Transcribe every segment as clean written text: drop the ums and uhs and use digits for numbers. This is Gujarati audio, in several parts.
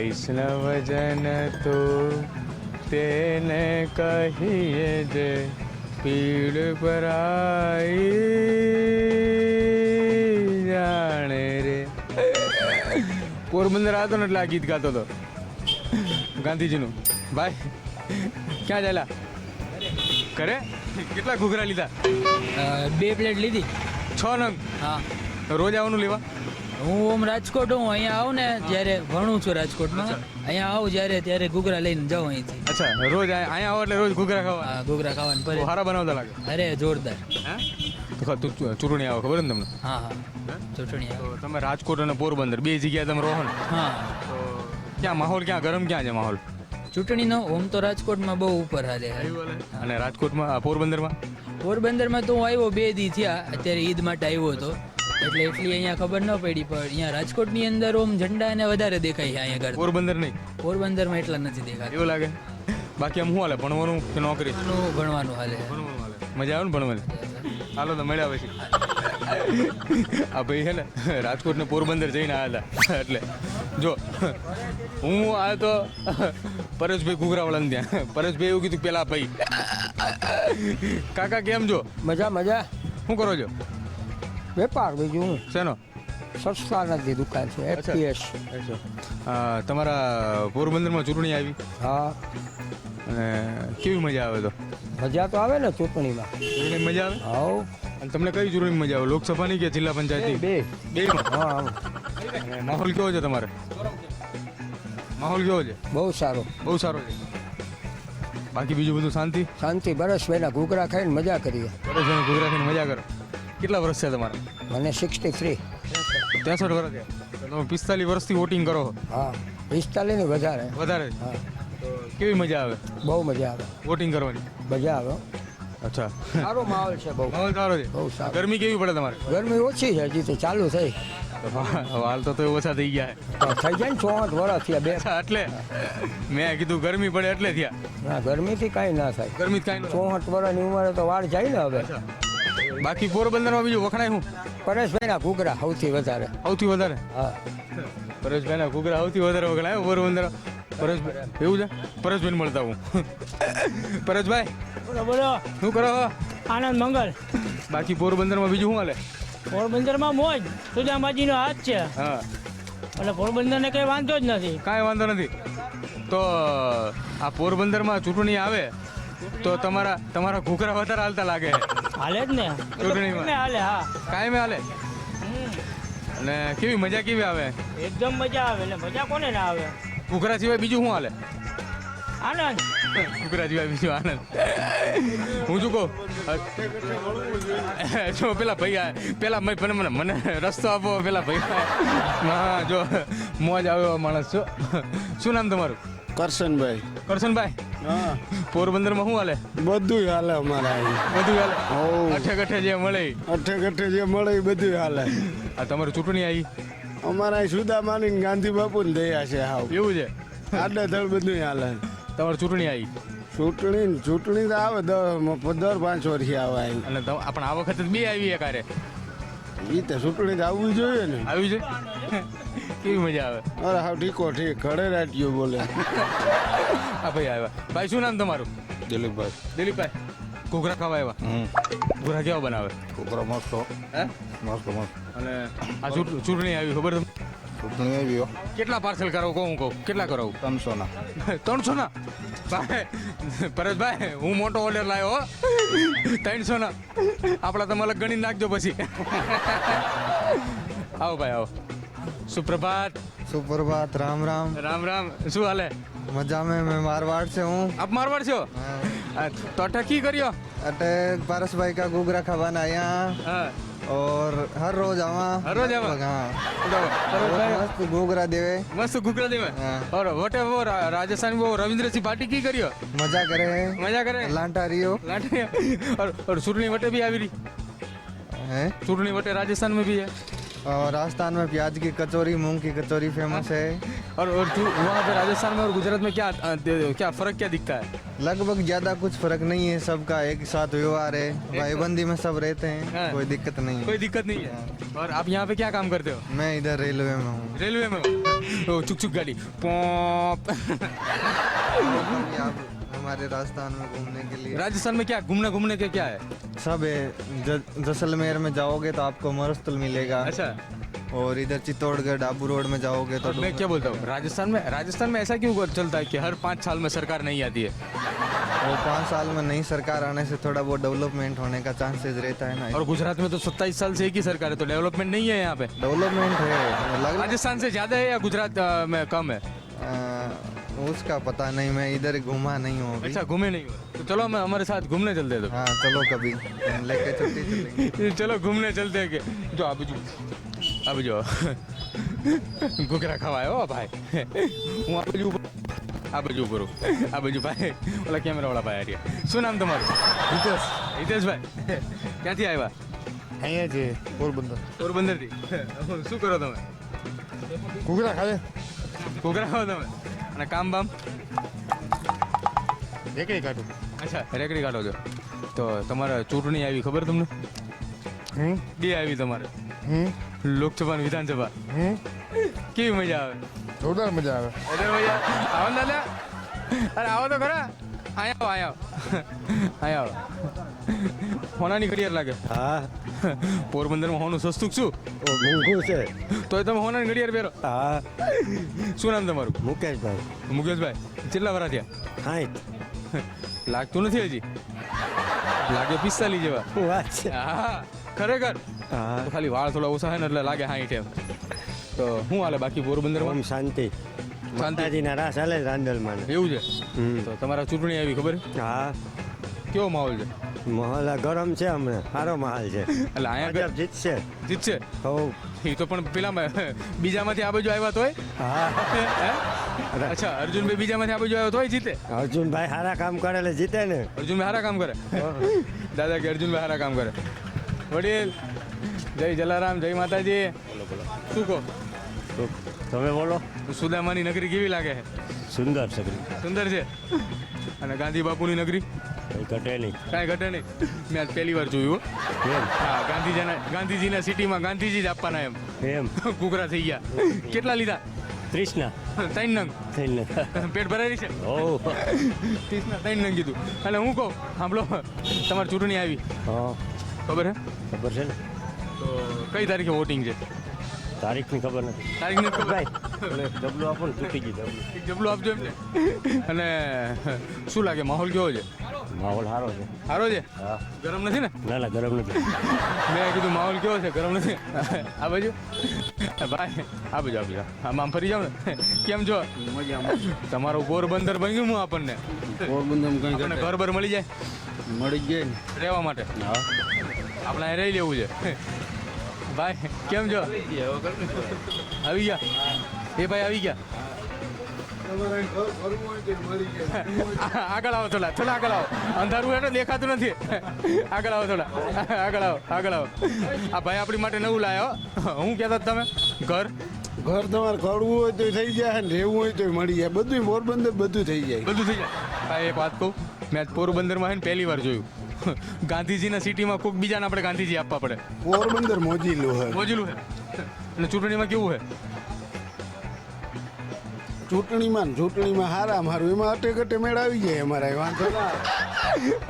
વૈષ્ણવજન તો તેને કહીએ જે પીડ પરાઈ જાણે રે. પોરબંદર આવતો ને એટલે આ ગીત ગાતો હતો ગાંધીજીનું. ભાઈ ક્યાં ચાલ્યા? કરે કેટલા ઘૂઘરા લીધા? 2 પ્લેટ લીધી. 6 નંગ. હા, રોજ આવવાનું લેવા? હું ઓમ રાજકોટ હું અહીંયા આવું ને જ્યારે ભણું છું રાજકોટમાં, અહીંયા આવું જ્યારે ત્યારે ઘૂઘરા લઈને જાઉં અહીંથી. અચ્છા, રોજ અહીંયા આવો એટલે રોજ ઘૂઘરા ખાવા? હા, ઘૂઘરા ખાવાનું તો પડે. હારા બનાવતા લાગે. અરે જોરદાર. તો તું ચૂંટણી આવો ખબર ને તમને? હા હા, ચૂંટણી તો તમે રાજકોટ અને પોરબંદર બે જગ્યાએ તમે રહો ને, હા. તો ક્યાં માહોલ, ક્યાં ગરમ, ક્યાં છે માહોલ? ચૂંટણીનો ઓમ તો રાજકોટમાં બહુ ઉપર હાલે. અને રાજકોટમાં પોરબંદરમાં? પોરબંદરમાં તો હું આવ્યો 2 દી થયા, અત્યારે ઈદ માટે આવ્યો હતો એટલે એટલી અહીંયા ખબર ન પડી. પણ અહીંયા રાજકોટની અંદર ઓમ ઝંડા ને વધારે દેખાય છે અહીંયા કરતા. પોરબંદર નહીં? પોરબંદરમાં એટલા નથી દેખાતા. એવું લાગે. બાકી આમ શું હાલે, ભણવાનું કે નોકરી? ભણવાનું હાલે. મજા આવે ને ભણવાની? હાલો તો મળ્યા પછી. આ ભાઈ છે ને રાજકોટ ને પોરબંદર જઈને આવ્યા હતા. એટલે જો હું આવ્યો તો પરેશભાઈ ઘૂઘરાવાળાને ત્યાં. પરેશભાઈ એવું કીધું પેલા ભાઈ. કાકા કેમ છો? મજા મજા. શું કરો છો? વેપાર બીજું હું. શેનો? સસ્તા નથી દુકાન છે. એફપીએસ. તમારા પોરબંદરમાં ચૂંટણી આવી હા, અને કેવી મજા આવે? તો મજા તો આવે ને ચૂંટણીમાં. ચૂંટણી મજા આવે? હાઉ. અને તમને કઈ ચૂંટણી મજા આવે, લોકસભાની કે જિલ્લા પંચાયતની? બેમાં. હા, અને માહોલ કેવો છે તમારે? માહોલ કેવો છે? બહુ સારો. બહુ સારો છે. બાકી બીજું બધું શાંતિ? શાંતિ. બરસભાઈના ઘૂઘરા ખાઈને મજા કરીએ. પરેશભાઈ ઘૂઘરા ખાઈને મજા કરો. કેટલા વર્ષ છે તમારા? મને 63. 63 વર્ષ છે. તો તમે 45 વર્ષથી વોટિંગ કરો છો? હા, 45 ની વધારે. વધારે? હા, તો કેવી મજા આવે બહુ મજા આવે. વોટિંગ કરવાની? મજા આવે. અચ્છા, સારો માહોલ છે. બહુ માહોલ સારો છે. બહુ સારો. ગરમી કેવી પડે તમારે? ગરમી ઓછી છે હજી તો, ચાલુ થઈ. હાલ તો ઓછા થઈ ગયા થઈ જાય ને 64 વર્ષ થયા. બે એટલે મેં કીધું ગરમી પડે એટલે થયા. ના, ગરમીથી કાંઈ ના થાય. ગરમી કાંઈ ન 64 વર્ષની ઉંમરે તો વાળ જાય ને હવે. બાકી પોરબંદરમાં બીજું વખણાય શું? પરેશભાઈના ઘૂઘરા સૌથી વધારે. સૌથી વધારે? હા, પરેશભાઈના ઘૂઘરા સૌથી વધારે વખણાય પોરબંદર. પરેશભાઈ એવું છે? પરેશભાઈને મળતા હું. પરેશભાઈ બોલો બોલો. શું કરો? આનંદ મંગલ. બાકી પોરબંદરમાં બીજું શું હાલે? પોરબંદરમાં મોજ. સુદામાજીનો હાથ છે હા, એટલે પોરબંદરને કઈ વાંધો જ નથી. કાંઈ વાંધો નથી. તો આ પોરબંદરમાં ચૂંટણી આવે તો તમારા ઘૂઘરા વધારે હાલતા લાગે? હાલે જ ને ચૂંટણીમાં? હાલે. હા, કાયમ હાલે. અને કેવી મજા કેવી આવે? એકદમ મજા આવે. એટલે મજા કોને ના આવે? ઘૂઘરા સિવાય બીજું શું હાલે? આનંદ. ઘૂઘરા સિવાય બીજું આનંદ. હું શું કહું, જો પેલા ભાઈ પેલા મને રસ્તો આપો. પેલા ભાઈ હા, જો મોજ આવ્યો માણસ છો. શું નામ તમારું? કરશનભાઈ. કરશનભાઈ, હા, પોરબંદરમાં શું હાલે? બધું હાલે અમારા અહીં. બધું હાલે. હોવ. અઠે ગઠે જે મળે અઠે ગઠે જે મળે એ બધું હાલે. આ તમારી ચૂંટણી આવી? અમારા અહીં સુદામાની ને ગાંધી બાપુને દયા છે. હાવ એવું છે? આડે ધડ બધું હાલે. તમારી ચૂંટણી આવી ચૂંટણી તો આવે દર 5 વર્ષથી આવે અહીં. અને આપણે આ વખતે બે આવી એકારે એ તો ચૂંટણી તો આવવી જોઈએ ને. આવી છે. કેવી મજા આવે? અરે હાવ ઠીકો ઠીક. ખડે રાટ્યો બોલે. આ ભાઈ આવ્યા. ભાઈ શું નામ તમારું? દિલીપભાઈ. દિલીપભાઈ, ઘૂઘરા ખાવા આવ્યા? ઘૂઘરા કેવા બનાવે? છોકરા મસ્ત હે? મસ્ત મસ્ત. અને આ ચૂંટણી આવી ખબર તમને? ચૂંટણી આવી કેટલા પાર્સલ કરાવું કહું કેટલા કરાવું? 300 ના. 300 ના? ભાઈ પરેશભાઈ, હું મોટો ઓર્ડર લાવ્યો હો. 300 ના આપણા તમે અલગ ગણી નાખજો પછી. આવો ભાઈ આવો. સુપ્રભાત. सुप्रभात. राम राम. રામ રામ. શું હાલે? मजा में मैं मारवाड़ से हूँ. આપ મારવાડ છો? તો ઠકી કર્યો? अटे पारस भाई का घूघरा खवाना यहाँ હા, और हर रोज आवा. हर रोज आवा? हाँ. પરેશભાઈ मस्त घूघरा देवे. મસ્ત ઘૂઘરા દેવા. हाँ. और वटे वो राजस्थान में वो रविंद्र सिंह पार्टी की करियो? मजा करे. मजा करे? लांटा रियो लाटे और चूरनी वटे भी આવી રહી? है. चूरनी वटे राजस्थान में भी है. और राजस्थान में प्याज की कचौरी, मूंग की कचौरी फेमस है. और वहाँ पे राजस्थान में और गुजरात में क्या फर्क क्या दिखता है? लगभग ज्यादा कुछ फर्क नहीं है, सबका एक साथ व्यवहार है, भाईबंदी में सब रहते हैं, हाँ। कोई दिक्कत नहीं है। कोई दिक्कत नहीं है। और आप यहाँ पे क्या काम करते हो? मैं इधर रेलवे में हूँ। रेलवे में हो? तो चुक चुक गाड़ी पॉप। अभी आप हमारे राजस्थान में घूमने के लिए राजस्थान में क्या घूमने के क्या है? सब है। जैसलमेर में जाओगे तो आपको मरुस्थल मिलेगा, अच्छा, और इधर चित्तौड़गढ़ आबू रोड में जाओगे तो मैं क्या बोलता हूँ, राजस्थान में ऐसा क्यों चलता है कि हर 5 साल में सरकार नहीं आती है? वो 5 साल में नई सरकार आने से थोड़ा बहुत डेवलपमेंट होने का चांसेस रहता है ना। और गुजरात में तो 27 साल से एक ही सरकार है, तो डेवलपमेंट नहीं है यहाँ पे। डेवलपमेंट है राजस्थान से ज्यादा है या गुजरात में कम है? उसका पता नहीं, मैं इधर घूमा नहीं हूँ अभी। अच्छा, घूमे नहीं हो तो चलो मैं हमारे साथ घूमने चलते हैं। हाँ चलो कभी हम लेके चलते चलेंगे। तो चलो घूमने चलते हैं कि जो अब जो घुघरा खवायो भाई હું આ બાજુ ભાઈ ઓલા કેમેરા વાળા ભાઈ આર્યા શું નામ તમારું? હિતેશભાઈ ક્યાંથી આવ્યા? અહીંયા છે પોરબંદરથી શું કરો તમે? ઘૂઘરા ખાધે ઘુઘરા ખાઓ તમે અને કામ બામ? એકડી કાઢું અચ્છા, રેકડી કાઢો છો. તો તમારે ચૂંટણી આવી ખબર તમને? બે આવી તમારે લોકસભા અને વિધાનસભા. કેવી મજા આવે? જોરદાર મજા આવે. અરે ભૈયા આવો ને દાદા, અરે આવો તો ખરા. અહીંયા આવો. હોનાની ઘડિયાળ લાગે. હા પોરબંદરમાં હોનું સસ્તું શું? મોંઘું છે. તોય તમે હોનાની ઘડિયાળ પહેરો. હા શું નામ તમારું? મુકેશભાઈ. મુકેશભાઈ, કેટલા વર્ષ થયા? 60. લાગતું નથી હજી, લાગે 45 જેવા. શું વાત છે? હા ખરેખર. હા તો ખાલી વાળ થોડા ઓછા છે ને એટલે લાગે 60 એમ. તો શું હાલે બાકી પોરબંદરમાં? ઓમ શાંતિ. માતાજીના રાસ હાલે છે રાંદલમાં. એવું છે? હમ. તો તમારા ચૂંટણી આવી ખબર? હા કેવો માહોલ છે? માહોલ ગરમ છે હમણાં, સારો માહોલ છે. એટલે અહીંયા ભાજપ જીતશે. જીતશે. હો. એ તો પણ પેલામાં બીજામાંથી આ બાજુ આવ્યા તોય? હા હે? અચ્છા, અર્જુનભાઈ બીજામાંથી આ બાજુ આવ્યો તોય જીતે? અર્જુનભાઈ સારા કામ કરે એટલે જીતે ને. અર્જુનભાઈ સારા કામ કરે. દાદા કે અર્જુનભાઈ સારા કામ કરે. વડીલ જય જલારામ, જય માતાજી. શું કહો? તમે બોલો. સુદામાની નગરી કેવી લાગે છે? સુંદર સગરી. સુંદર છે. અને ગાંધી બાપુની નગરી કઈ ઘટે નહીં. કાંઈ ઘટે નહીં. મેં આજ પહેલી વાર જોયું હો. એમ હા, ગાંધીજીના સિટીમાં ગાંધીજી જ આપવાના એમ એમ ઘૂઘરા થઈ ગયા. કેટલા લીધા? 30 ના 3 નંગ. થઈને. પેટ ભરાય છે? ઓ 30 ના 3 નંગ કીધું. અને હું કહું, સાંભળો, તમારી ચૂંટણી આવી હા ખબર હે? ખબર છે ને. તો કઈ તારીખે વોટિંગ છે? તારીખની ખબર નથી. તારીખ નથી ખબર? ભાઈ ડબલું આપો ને તૂટી ગઈ ડબલું. એક જબલું આપજો એમને. અને શું લાગે માહોલ કેવો છે? માહોલ સારો છે. સારો છે? હા ગરમ નથી ને? ના ના ગરમ નથી. મેં કીધું માહોલ કેવો છે, ગરમ નથી? આ બાજુ ભાઈ, આ બાજુ આમ ફરી જાવ ને. કેમ છો? તમારું પોરબંદર બની ગયું હું આપણને આપણને ઘર બર મળી જાય મળી ગઈ ને. રહેવા માટે. આપણે અહીં રહી લેવું છે. ભાઈ કેમ છો? આવી ગયા એ ભાઈ આવી ગયા. આગળ આવો, થોડા આગળ આવો. અંધારું એટલે દેખાતું નથી. આગળ આવો, થોડા આગળ આવો. આ ભાઈ આપણી માટે નવું લાયા હો. હું કહેતા તમે ઘર ઘર તમારે કરવું હોય તો થઈ જાય ને રહેવું હોય તો મળી જાય. બધું પોરબંદર બધું થઈ જાય. બધું થઈ જાય. ભાઈ એક વાત કહું, મેં આજ પોરબંદરમાં છે ને પહેલી વાર જોયું ગાંધીજીના સિટીમાં કોઈક બીજાને આપણે ગાંધીજી આપવા પડે. પોરબંદર મોજીલું હોય. મોજેલું છે. અને ચૂંટણીમાં કેવું છે? ચૂંટણીમાં હારા મારું એમાં અટે મેળ આવી જાય અમારા વાંધો ના.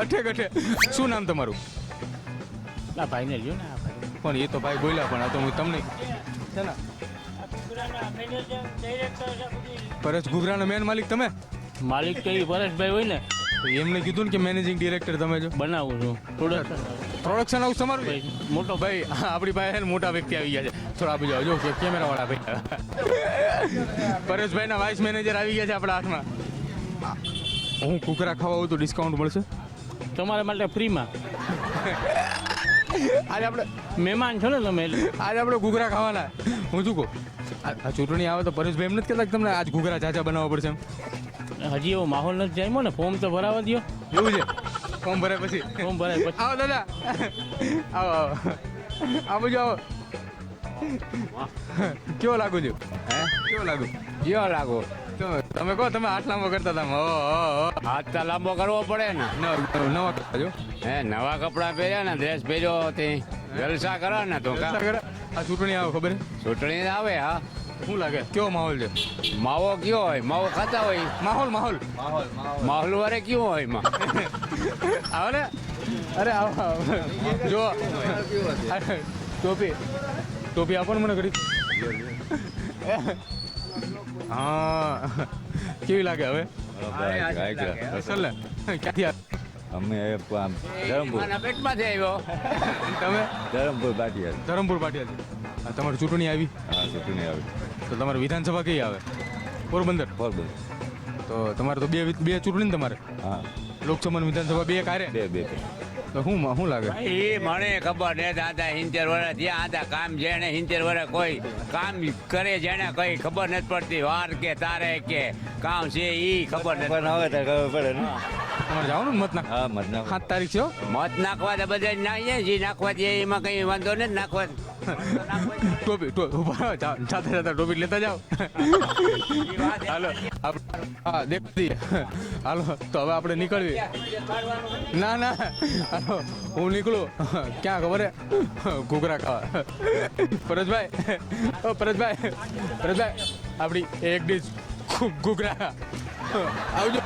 અઠે શું નામ તમારું? ના ભાઈને લ્યો ને આ ભાઈ. પણ એ તો ભાઈ બોલ્યા, પણ આ તો હું તમને છે ને પરેશ ઘૂઘરાના મેન માલિક તમે? માલિક તો એ પરેશભાઈ હોય ને, તો એમને કીધું ને કે મેનેજિંગ ડિરેક્ટર તમે છો. બનાવું છું પ્રોડક્શન. પ્રોડક્શન હાઉસ તમારું છે? મોટો ભાઈ આપણી પાસે છે ને મોટા વ્યક્તિ આવી ગયા છે. થોડા આ બાજુ આવજો કે કેમેરા વાળા ભાઈ. પરેશભાઈના વાઇસ મેનેજર આવી ગયા છે આપણા હાથમાં. હું ઘૂઘરા ખાવા આવું તો ડિસ્કાઉન્ટ મળશે? તમારા માટે ફ્રીમાં. આજે આપણે મહેમાન છો ને તમે એટલે. આજે આપણે ઘૂઘરા ખાવાના. હું શું કહું, આ ચૂંટણી આવે તો પરેશભાઈ એમ નથી કહેતા કે તમને આજ ઘૂઘરા ઝાઝા બનાવવા પડશે એમ? હજી એવો માહોલ નથી જામ્યો ને, ફોર્મ તો ભરાવા દો. એવું છે? ફોર્મ ભરાય પછી? ફોર્મ ભરાય પછી. આવો દાદા, આવો આ બાજુ આવો. કેવો લાગુ છું? હે કેવો લાગુ? તમે કહો, તમે હાથ લાંબો કરતા હતા હો, હો, હો. હાથ તો લાંબો કરવો પડે ને. નવા કરતા જો હે નવા કપડાં પહેર્યા ને ડ્રેસ પહેર્યો તે જલસા કરો ને તો જલસા કરે. આ ચૂંટણી આવે ખબર હે? ચૂંટણી આવે હા. શું લાગે કેવો માહોલ છે? માવો કયો હોય માવો ખાતા હોય માહોલ માહોલ માહોલ વારે કયો હોય એમાં આવે ને? અરે આવો આવો. જો અરે, ટોપી આપો ને મને ઘડી. હા કેવી લાગે હવે? અસલ ને? ક્યાંથી આવે? અમે ધરમપુર મારા પેટમાંથી આવ્યો તમે ધરમપુર પાટિયા ધરમપુર પાટિયાથી. હા, તમારી ચૂંટણી આવી હા ચૂંટણી આવી તો તમારી વિધાનસભા કઈ આવે? પોરબંદર. પોરબંદર તો તમારે તો બે ચૂંટણી ને તમારે હા લોકસભા અને વિધાનસભા બે કારે. બે તો શું લાગે? એ મને ખબર ને દાદા 70 વર્ષ ત્યાં હતા કામ જેને 70 વર્ષ કોઈ કામ કરે જેને કઈ ખબર નથી પડતી વાર કે તારે કે કામ છે ઈ ખબર નથી પણ હવે તો ખબર પડે ને તમારે જવાનું ને મત નાખ. હા મતના 7 તારીખ છે હો. મત નાખવા તો બધા જ નાખીએ જે નાખવા દે એમાં કઈ વાંધો નથી નાખવા ટોપી ઉભા જાતે જાતે ટોપી લેતા જાઓ. હાલો હા દેખ દઈએ. હાલો તો હવે આપણે નીકળવી. ના હાલો હું નીકળું. ક્યાં ખબર હે? ઘૂઘરા ખાવા. પરેશભાઈ આપણી એક ડીશ ઘૂઘરા આવજો.